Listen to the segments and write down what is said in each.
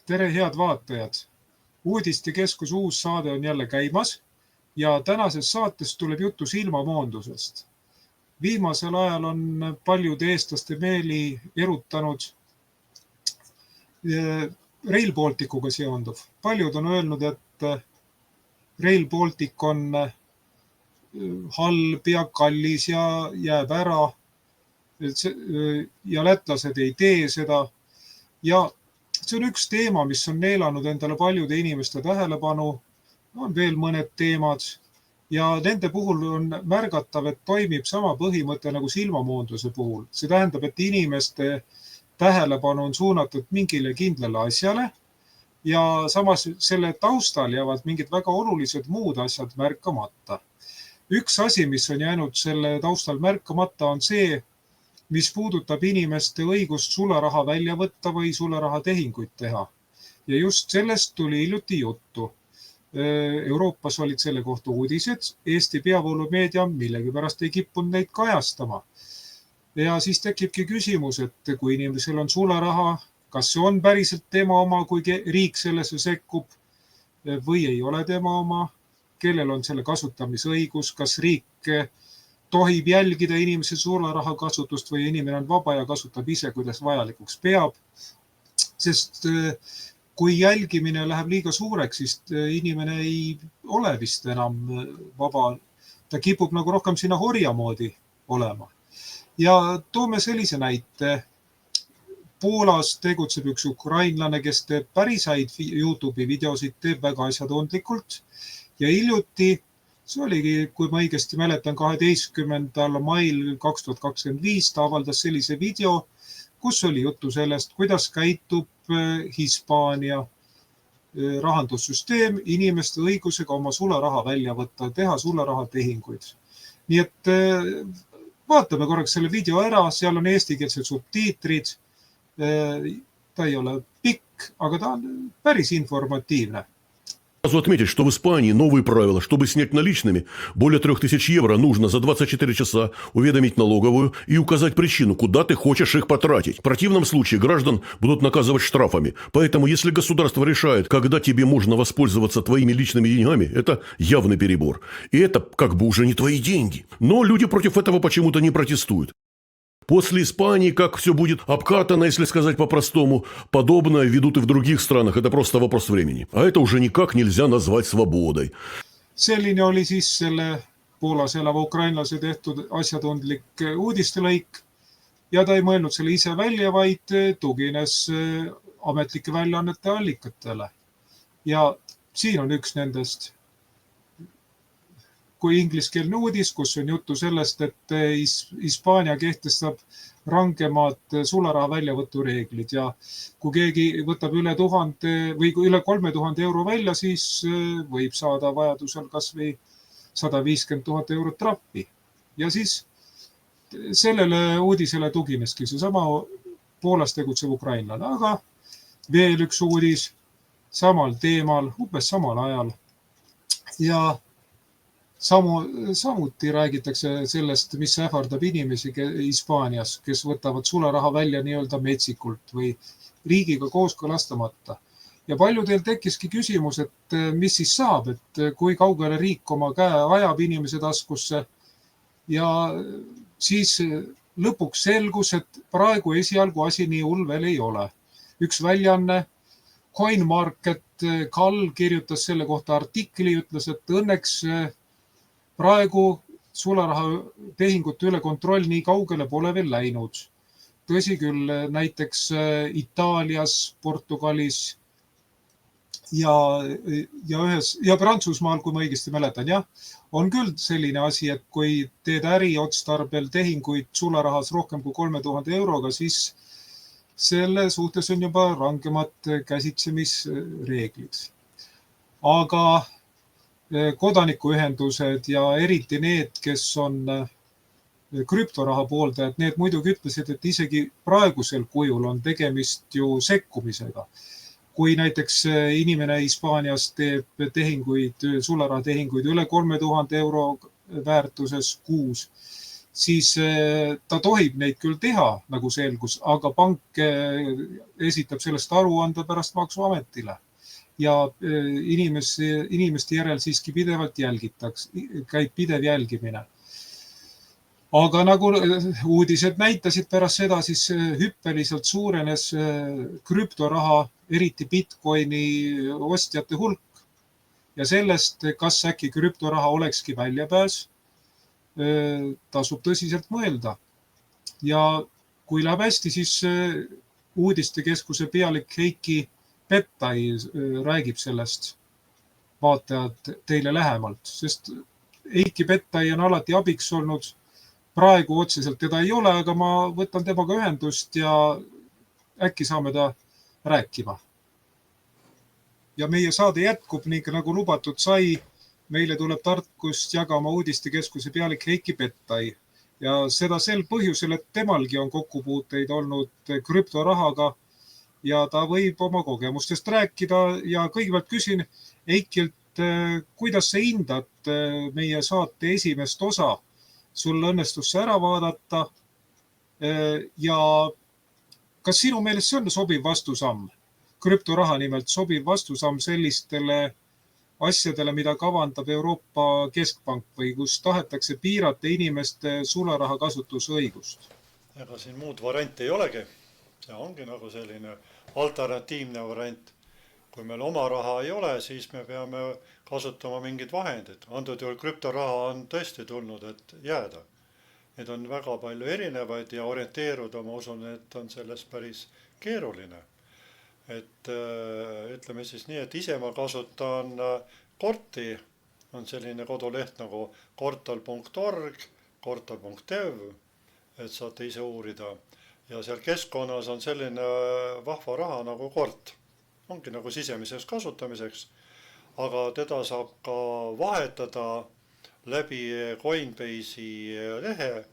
Tere, head vaatajad! Uudistekeskuse uus saade on jälle käimas ja tänases saates tuleb juttu silmamoondusest. Viimasel ajal on paljud eestlaste meeli erutanud Rail Balticuga seonduv. Paljud on öelnud, et Rail Baltic on halb ja kallis ja jääb ära ja lätlased ei tee seda. Ja see on üks teema, mis on neelanud endale paljude inimeste tähelepanu, on veel mõned teemad ja nende puhul on märgatav, et toimib sama põhimõte nagu silmamoonduse puhul. See tähendab, et inimeste tähelepanu on suunatud mingile kindlale asjale ja samas selle taustal jäävad mingid väga olulised muud asjad märkamata. Üks asi, mis on jäänud selle taustal märkamata, on see, mis puudutab inimeste õigust sularaha välja võtta või sularaha tehinguid teha. Ja just sellest tuli hiljuti juttu. Euroopas olid selle kohta uudised, Eesti peavoolumeedia millegipärast ei kippunud neid kajastama. Ja siis tekibki küsimus, et kui inimesel on sularaha, kas see on päriselt tema oma, kui riik sellesse sekkub või ei ole tema oma, kellel on selle kasutamisõigus, kas riik tohib jälgida inimese sularaha kasutust või inimene on vaba ja kasutab ise, kuidas vajalikuks peab. Sest kui jälgimine läheb liiga suureks, siis inimene ei ole vist enam vaba. Ta kipub nagu rohkem sinna horja moodi olema. Ja toome sellise näite. Poolas tegutseb üks ukrainlane, kes teeb päris häid YouTube'i videosid, teeb väga asjatundlikult ja hiljuti see oligi, kui ma õigesti mäletan, 12. mail 2025 ta avaldas sellise video, kus oli juttu sellest, kuidas käitub Hispaania rahandussüsteem inimeste õigusega oma sularaha välja võtta, teha sularaha tehinguid. Nii et vaatame korraks selle video ära, seal on eestikeelsed subtiitrid. Ta ei ole pikk, aga ta on päris informatiivne. Сразу отметить, что в Испании новые правила. Чтобы снять наличными более 3000 евро, нужно за 24 часа уведомить налоговую и указать причину, куда ты хочешь их потратить. В противном случае граждан будут наказывать штрафами. Поэтому, если государство решает, когда тебе можно воспользоваться твоими личными деньгами, это явный перебор. И это как бы уже не твои деньги. Но люди против этого почему-то не протестуют. После Испании, как все будет обкатано, если сказать по-простому, подобное ведут и в других странах. Это просто вопрос времени. А это уже никак нельзя назвать свободой. Selline oli siis selle Poolas elava ukrainlase tehtud asjatundlik uudistelõik. Ja ta ei mõelnud selle ise välja, vaid tugines ametlike väljaannete allikatele. Ja siin on üks nendest. Kui ingliskeelne uudis, kus on juttu sellest, et Hispaania kehtestab rangemad sularaha väljavõtu reeglid ja kui keegi võtab üle 1000 või üle 3000 euro välja, siis võib saada vajadusel kas või 150 000 eurot trappi. Ja siis sellele uudisele tugineski see sama Poolas tegutsev ukrainlane, aga veel üks uudis samal teemal, umbes samal ajal ja samuti räägitakse sellest, mis ähvardab inimesi Hispaanias, kes võtavad sularaha välja nii-öelda metsikult või riigiga kooskõlastamata. Ja paljudel tekkiski küsimus, et mis siis saab, et kui kaugele riik oma käe ajab inimese taskusse ja siis lõpuks selgus, et praegu esialgu asi nii hull veel ei ole. Üks väljaanne CoinMarket Kall kirjutas selle kohta artikli, ütles, et õnneks praegu sularaha tehingute üle kontroll nii kaugele pole veel läinud. Tõsi küll, näiteks Itaalias, Portugalis ja Prantsusmaal, kui ma õigesti mäletan, jah, on küll selline asi, et kui teed äriotstarbel tehinguid sularahas rohkem kui 3000 euroga, siis selle suhtes on juba rangemad käsitsemisreeglid. Aga kodanikuühendused ja eriti need, kes on krüptoraha pooldajad, need muidugi ütlesid, et isegi praegusel kujul on tegemist ju sekkumisega. Kui näiteks inimene Hispaanias teeb tehinguid, sularaha tehinguid üle 3000 euro väärtuses kuus, siis ta tohib neid küll teha, nagu selgus, aga pank esitab sellest aruande pärast Maksuametile ja inimeste järel siiski pidevalt käib pidev jälgimine. Aga nagu uudised näitasid pärast seda, siis hüppeliselt suurenes krüptoraha, eriti Bitcoini ostjate hulk ja sellest, kas äkki krüptoraha olekski väljapääs, tasub tõsiselt mõelda. Ja kui läheb hästi, siis uudistekeskuse pealik Heiki Pettai räägib sellest vaatajad teile lähemalt, sest Heiki Pettai on alati abiks olnud. Praegu otseselt teda ei ole, aga ma võtan temaga ühendust ja äkki saame ta rääkima. Ja meie saade jätkub ning nagu lubatud sai, meile tuleb tarkust jagama uudistekeskuse pealik Heiki Pettai. Ja seda sel põhjusel, et temalgi on kokkupuuteid olnud krüptorahaga ja ta võib oma kogemustest rääkida ja kõigepealt küsin Heikilt, kuidas sa hindad meie saate esimest osa? Sul õnnestus see ära vaadata ja kas sinu meelest see on sobiv vastusamm? Krüptoraha nimelt sobiv vastusamm sellistele asjadele, mida kavandab Euroopa Keskpank või kus tahetakse piirata inimeste sularaha kasutusõigust? Ega siin muud varianti ei olegi. See ongi nagu selline alternatiivne variant. Kui meil oma raha ei ole, siis me peame kasutama mingid vahendid. Antud juhul krüptoraha on tõesti tulnud, et jääda. Need on väga palju erinevaid ja orienteeruda, ma usun, et on selles päris keeruline. Et ütleme siis nii, et ise ma kasutan Korti, on selline koduleht nagu kortal.org, kortal.dev, et saate ise uurida. Ja seal keskkonnas on selline vahva raha nagu Kort. Ongi nagu sisemiseks kasutamiseks, aga teda saab ka vahetada läbi Coinbase'i lehe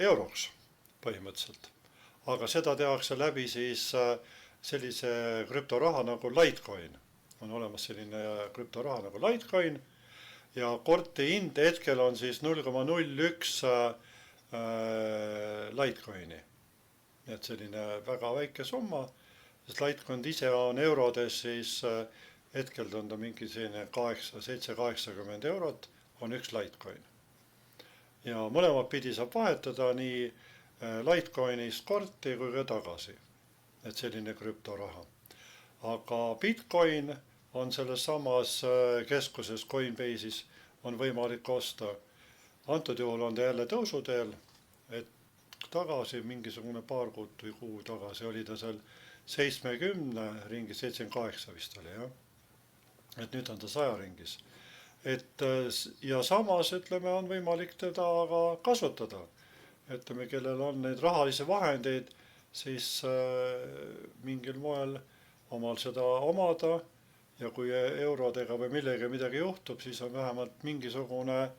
euroks põhimõtteliselt. Aga seda tehakse läbi siis sellise krüptoraha nagu Litecoin. On olemas selline krüptoraha nagu Litecoin ja Korti hind hetkel on siis 0,01 Litecoini. Et selline väga väike summa. Sest Litecoin ise on eurodes, siis hetkel on ta mingi 7-80 eurot, on üks Litecoin. Ja mõlemad pidi saab vahetada nii Litecoinist Korti kui ka tagasi. Et selline krüptoraha. Aga Bitcoin on selles samas keskuses Coinbase'is on võimalik osta. Antud juhul on ta jälle tõusuteel, et tagasi mingisugune paar kuud või kuu tagasi oli ta seal 70 ringis, 78 vist oli, jah. Et nüüd on ta 100 ringis. Ja samas, ütleme, on võimalik teda ka kasutada. Ütleme, kellel on neid rahalisi vahendeid, siis mingil moel omal seda omada ja kui eurodega või midagi juhtub, siis on vähemalt mingisugune,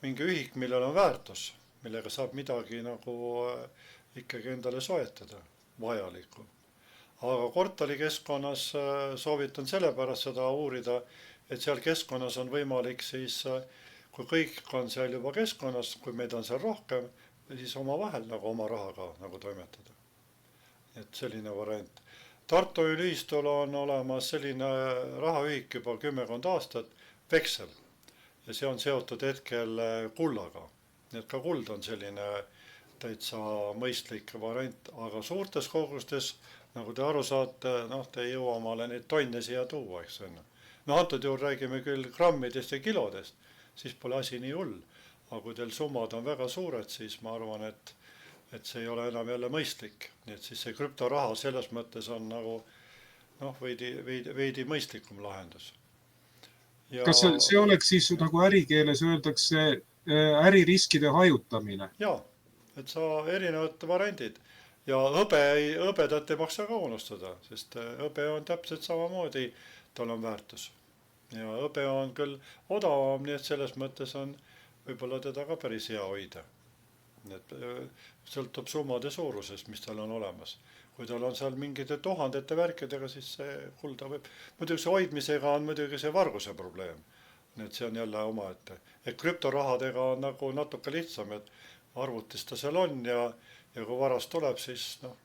mingi ühik, millel on väärtus, millega saab midagi nagu ikkagi endale soetada. Vajalikku. Aga kortalikeskkonnas soovitan sellepärast seda uurida, et seal keskkonnas on võimalik siis, kui kõik on seal juba keskkonnas, kui meid on seal rohkem, siis oma vahel nagu oma rahaga nagu toimetada. Et selline variant. Tartu ühistul on olemas selline rahaühik juba 10 aastat, veksel. Ja see on seotud hetkel kullaga. Nii et ka kuld on selline täitsa mõistlik variant, aga suurtes kogustes, nagu te aru saate, te ei jõua omale neid tonne siia tuua, eks on. Antud juhul räägime küll grammidest ja kilodest, siis pole asi nii hull. Aga kui teil summad on väga suured, siis ma arvan, et see ei ole enam jälle mõistlik. Nii et siis see krüptoraha selles mõttes on nagu veidi mõistlikum lahendus. Ja... Kas see oleks siis nagu ärikeeles öeldakse äririskide hajutamine? Jaa. Et sa erinevad variandid ja hõbedat ei maksa ka unustada, sest hõbe on täpselt samamoodi, tal on väärtus. Ja hõbe on küll odavam, nii et selles mõttes on võib-olla teda ka päris hea hoida. Et sõltub summade suurusest, mis tal on olemas. Kui tal on seal mingite tuhandete värkidega, siis see kulda võib. Muidugi see hoidmisega on muidugi see varguse probleem. Nii et see on jälle omaette. Et krüptorahadega on nagu natuke lihtsam, et arvutis ta seal on ja kui varast tuleb, siis noh,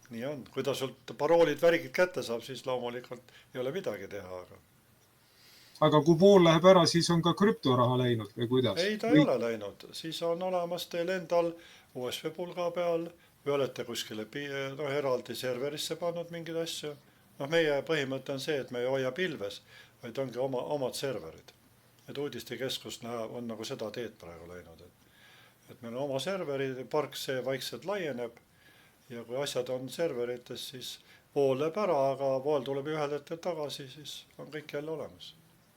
nii on. Kui ta sult paroolid värgid kätte saab, siis loomulikult ei ole midagi teha. Aga kui pool läheb ära, siis on ka krüptoraha läinud või kuidas? Ei, ta ei ole läinud. Siis on olemas teil endal USB-pulga peal või olete kuskile eraldi serverisse pannud mingeid asju. Noh, meie põhimõte on see, et me ei hoia pilves, vaid ongi omad serverid. Et uudistekeskus on nagu seda teed praegu läinud. Et meil on oma serveri, park see vaikselt laieneb ja kui asjad on serverites, siis pool läheb ära, aga pool tuleb ühel hetkel tagasi, siis on kõik jälle olemas.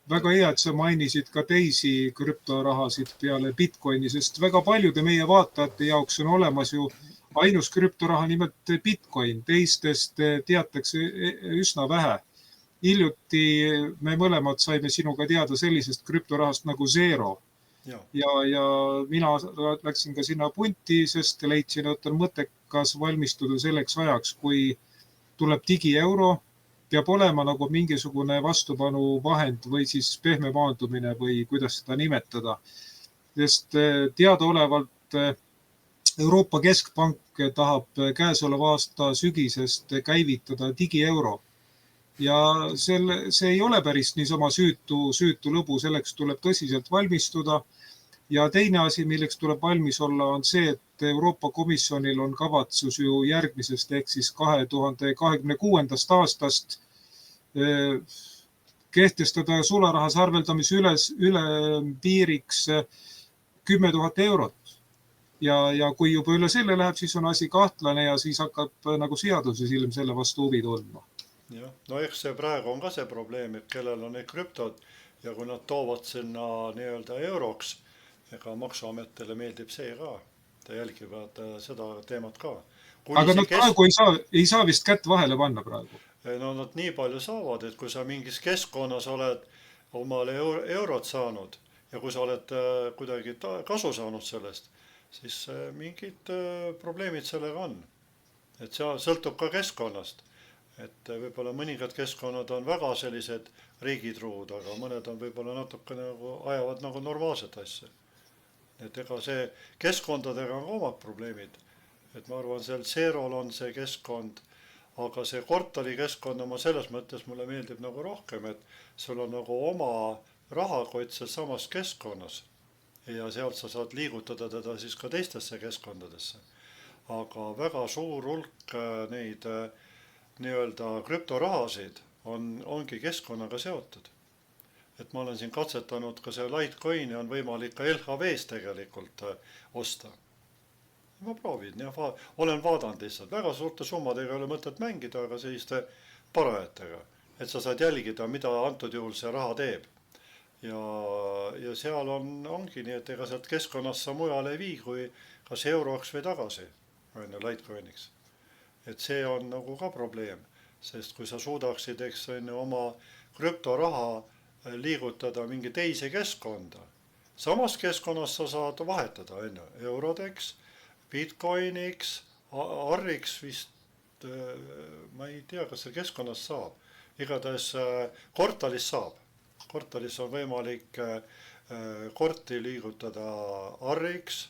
Väga hea, et sa mainisid ka teisi krüptorahasid peale Bitcoini, sest väga paljude meie vaatajate jaoks on olemas ju ainus krüptoraha nimelt Bitcoin. Teistest teatakse üsna vähe. Hiljuti me mõlemad saime sinuga teada sellisest krüptorahast nagu Zero. Ja mina läksin ka sinna punti, sest leidsin, et on mõttekas valmistuda selleks ajaks, kui tuleb digieuro, peab olema nagu mingisugune vastupanu-vahend või siis pehme maandumine või kuidas seda nimetada. Sest teadaolevalt Euroopa Keskpank tahab käesoleva aasta sügisest käivitada digieuro. Ja see ei ole päris niisama süütu lõbu, selleks tuleb tõsiselt valmistuda. Ja teine asi, milleks tuleb valmis olla, on see, et Euroopa Komisjonil on kavatsus ju järgmisest ehk siis 2026. aastast kehtestada sularahas arveldamise ülempiiriks 10 000 eurot. Ja kui juba üle selle läheb, siis on asi kahtlane ja siis hakkab nagu seaduses ilm selle vastu huvi tundma. Jah, no eks see praegu on ka see probleem, et kellel on need krüptod ja kui nad toovad sinna nii-öelda euroks, ega maksuametile meeldib see ka. Ta jälgivad seda teemat ka. Aga nad praegu ei saa vist kätt vahele panna praegu. No nad nii palju saavad, et kui sa mingis keskkonnas oled omale eurot saanud ja kui sa oled kuidagi kasu saanud sellest, siis mingid probleemid sellega on. Et see sõltub ka keskkonnast. Et võib-olla mõningad keskkonnad on väga sellised riigitruud, aga mõned on võib-olla natuke nagu ajavad nagu normaalset asja. Et ega see keskkondadega on omad probleemid. Et ma arvan, seal Zerol on see keskkond, aga see kortali keskkond oma selles mõttes mulle meeldib nagu rohkem, et sul on nagu oma rahakott seal samas keskkonnas ja sealt sa saad liigutada teda siis ka teistesse keskkondadesse. Aga väga suur hulk neid nii-öelda krüptorahasid ongi keskkonnaga seotud. Et ma olen siin katsetanud ka see Litecoini on võimalik ka LHV-s tegelikult osta. Ma proovin ja olen vaadanud lihtsalt. Väga suurte summadega ei ole mõtet mängida, aga selliste parajatega. Et sa saad jälgida, mida antud juhul see raha teeb. Ja seal ongi nii, et ega sealt keskkonnast sa mujal ei vii, kui kas euroks või tagasi Litecoiniks. Et see on nagu ka probleem, sest kui sa suudaksid oma krüptoraha liigutada mingi teise keskkonda, samas keskkonnas sa saad vahetada eurodeks, bitcoiniks, arriks vist, ma ei tea, kas see keskkonnas saab, igatahes kortalis saab. Kortalis on võimalik korti liigutada arriks,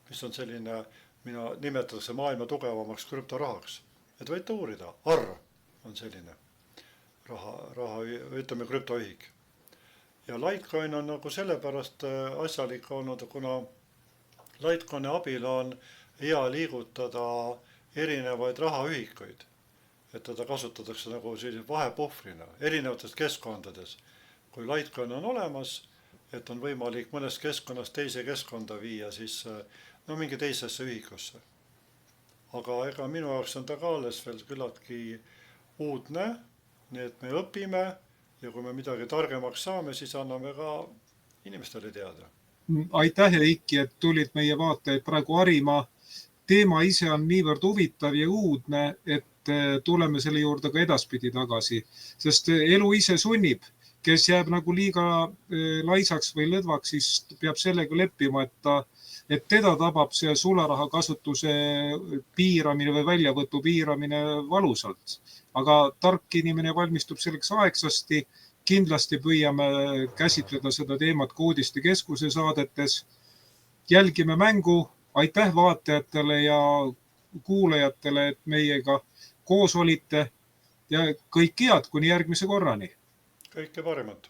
mis on selline mina nimetatakse maailma tugevamaks krüptorahaks. Et võite uurida, arr on selline raha, ütleme krüptoühik. Ja Litecoin on nagu sellepärast asjalik olnud, kuna Litecoini abil on hea liigutada erinevaid rahaühikuid. Et teda kasutatakse nagu vahepuhvrina erinevates keskkondades. Kui Litecoin on olemas, et on võimalik mõnest keskkonnast teise keskkonda viia, siis mingi teisesse ühikusse. Aga ega minu jaoks on ta ka alles veel küllaltki uudne, nii et me õpime ja kui me midagi targemaks saame, siis anname ka inimestele teada. Aitäh, Heiki, et tulid meie vaatajaid praegu harima. Teema ise on niivõrd huvitav ja uudne, et tuleme selle juurde ka edaspidi tagasi, sest elu ise sunnib. Kes jääb nagu liiga laisaks või lõdvaks, siis peab sellega leppima, et teda tabab see sularaha kasutuse piiramine või väljavõtu piiramine valusalt. Aga tark inimene valmistub selleks aegsasti, kindlasti püüame käsitleda seda teemat Koodiste Keskuse saadetes. Jälgime mängu, aitäh vaatajatele ja kuulajatele, et meiega koos olite ja kõik head kuni järgmise korrani. Kõike parimat.